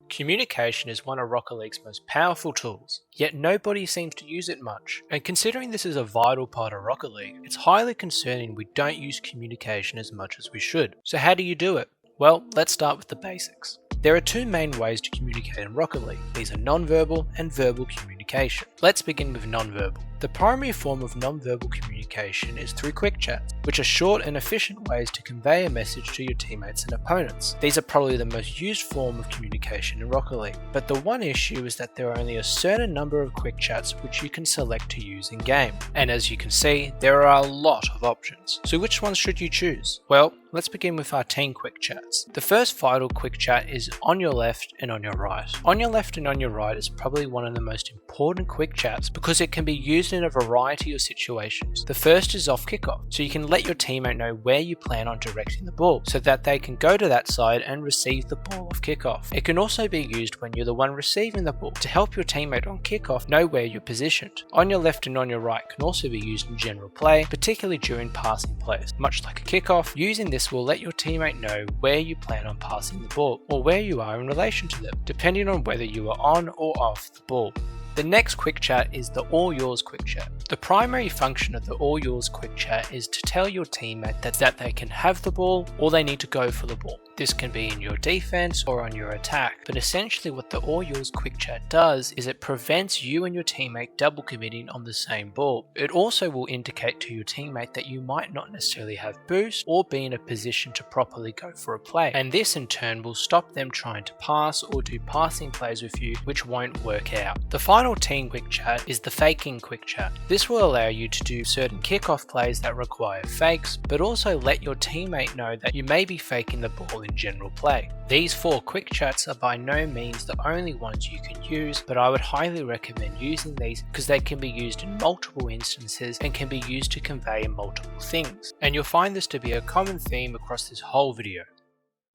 Communication is one of Rocket League's most powerful tools, yet nobody seems to use it much. And considering this is a vital part of Rocket League, it's highly concerning we don't use communication as much as we should. So how do you do it? Well, let's start with the basics. There are two main ways to communicate in Rocket League. These are non-verbal and verbal communication. Let's begin with non-verbal. The primary form of non-verbal communication is through quick chats, which are short and efficient ways to convey a message to your teammates and opponents. These are probably the most used form of communication in Rocket League, but the one issue is that there are only a certain number of quick chats which you can select to use in game. And as you can see, there are a lot of options. So which ones should you choose? Well, let's begin with our team quick chats. The first vital quick chat is on your left and on your right. On your left and on your right is probably one of the most important quick chats because it can be used in a variety of situations. The first is off kickoff, so you can let your teammate know where you plan on directing the ball so that they can go to that side and receive the ball off kickoff. It can also be used when you're the one receiving the ball to help your teammate on kickoff know where you're positioned. On your left and on your right can also be used in general play, particularly during passing plays. Much like a kickoff, using this will let your teammate know where you plan on passing the ball or where you are in relation to them, depending on whether you are on or off the ball. The next quick chat is the All Yours quick chat. The primary function of the All Yours quick chat is to tell your teammate that they can have the ball or they need to go for the ball. This can be in your defense or on your attack, but essentially what the All Yours quick chat does is it prevents you and your teammate double committing on the same ball. It also will indicate to your teammate that you might not necessarily have boost or be in a position to properly go for a play, and this in turn will stop them trying to pass or do passing plays with you, which won't work out. The final team quick chat is the faking quick chat. This will allow you to do certain kickoff plays that require fakes, but also let your teammate know that you may be faking the ball in general play. These four quick chats are by no means the only ones you can use, but I would highly recommend using these because they can be used in multiple instances and can be used to convey multiple things. And you'll find this to be a common theme across this whole video.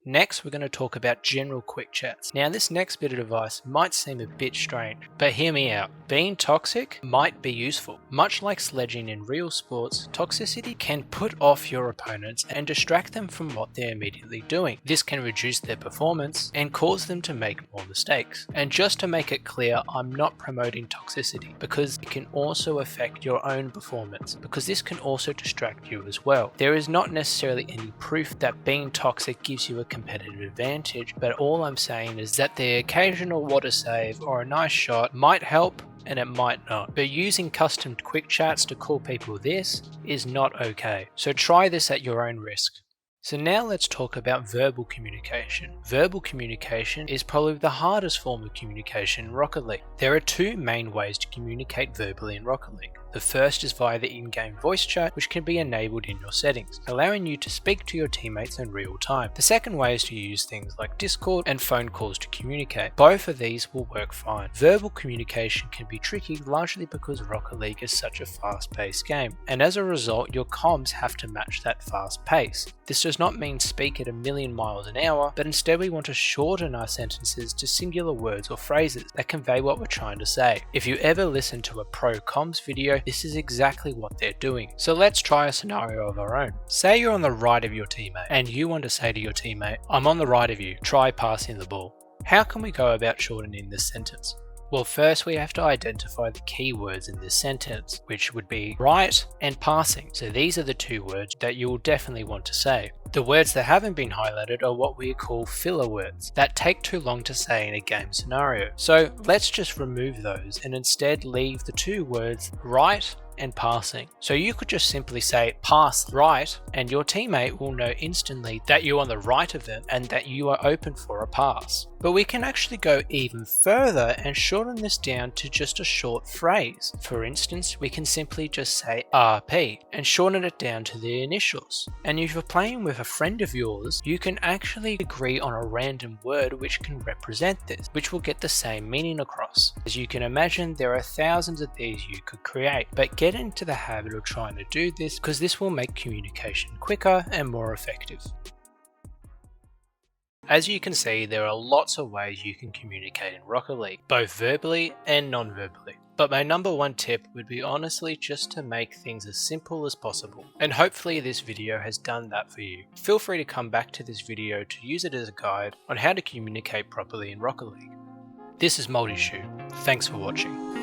Next, we're going to talk about general quick chats. Now, this next bit of advice might seem a bit strange, but hear me out. Being toxic might be useful. Much like sledging in real sports, toxicity can put off your opponents and distract them from what they're immediately doing. This can reduce their performance and cause them to make more mistakes. And just to make it clear, I'm not promoting toxicity because it can also affect your own performance, because this can also distract you as well. There is not necessarily any proof that being toxic gives you a competitive advantage, but all I'm saying is that the occasional water save or a nice shot might help and it might not. But using custom quick chats to call people this is not okay. So try this at your own risk. So now let's talk about verbal communication. Verbal communication is probably the hardest form of communication in Rocket League. There are two main ways to communicate verbally in Rocket League. The first is via the in-game voice chat, which can be enabled in your settings, allowing you to speak to your teammates in real time. The second way is to use things like Discord and phone calls to communicate. Both of these will work fine. Verbal communication can be tricky largely because Rocket League is such a fast-paced game, and as a result your comms have to match that fast pace. This does not mean speak at 1,000,000 miles an hour, but instead we want to shorten our sentences to singular words or phrases that convey what we're trying to say. If you ever listen to a pro comms video, this is exactly what they're doing. So let's try a scenario of our own. Say you're on the right of your teammate and you want to say to your teammate, "I'm on the right of you, try passing the ball." How can we go about shortening this sentence? Well, first we have to identify the key words in this sentence, which would be right and passing. So these are the two words that you will definitely want to say. The words that haven't been highlighted are what we call filler words that take too long to say in a game scenario. So let's just remove those and instead leave the two words right and passing. So you could just simply say pass right and your teammate will know instantly that you're on the right of them and that you are open for a pass. But we can actually go even further and shorten this down to just a short phrase. For instance, we can simply just say RP and shorten it down to the initials. And if you're playing with a friend of yours, you can actually agree on a random word which can represent this, which will get the same meaning across. As you can imagine, there are thousands of these you could create, but get into the habit of trying to do this because this will make communication quicker and more effective. As you can see, there are lots of ways you can communicate in Rocket League, both verbally and non-verbally. But my number one tip would be honestly just to make things as simple as possible. And hopefully this video has done that for you. Feel free to come back to this video to use it as a guide on how to communicate properly in Rocket League. This is mouldyshoe. Thanks for watching.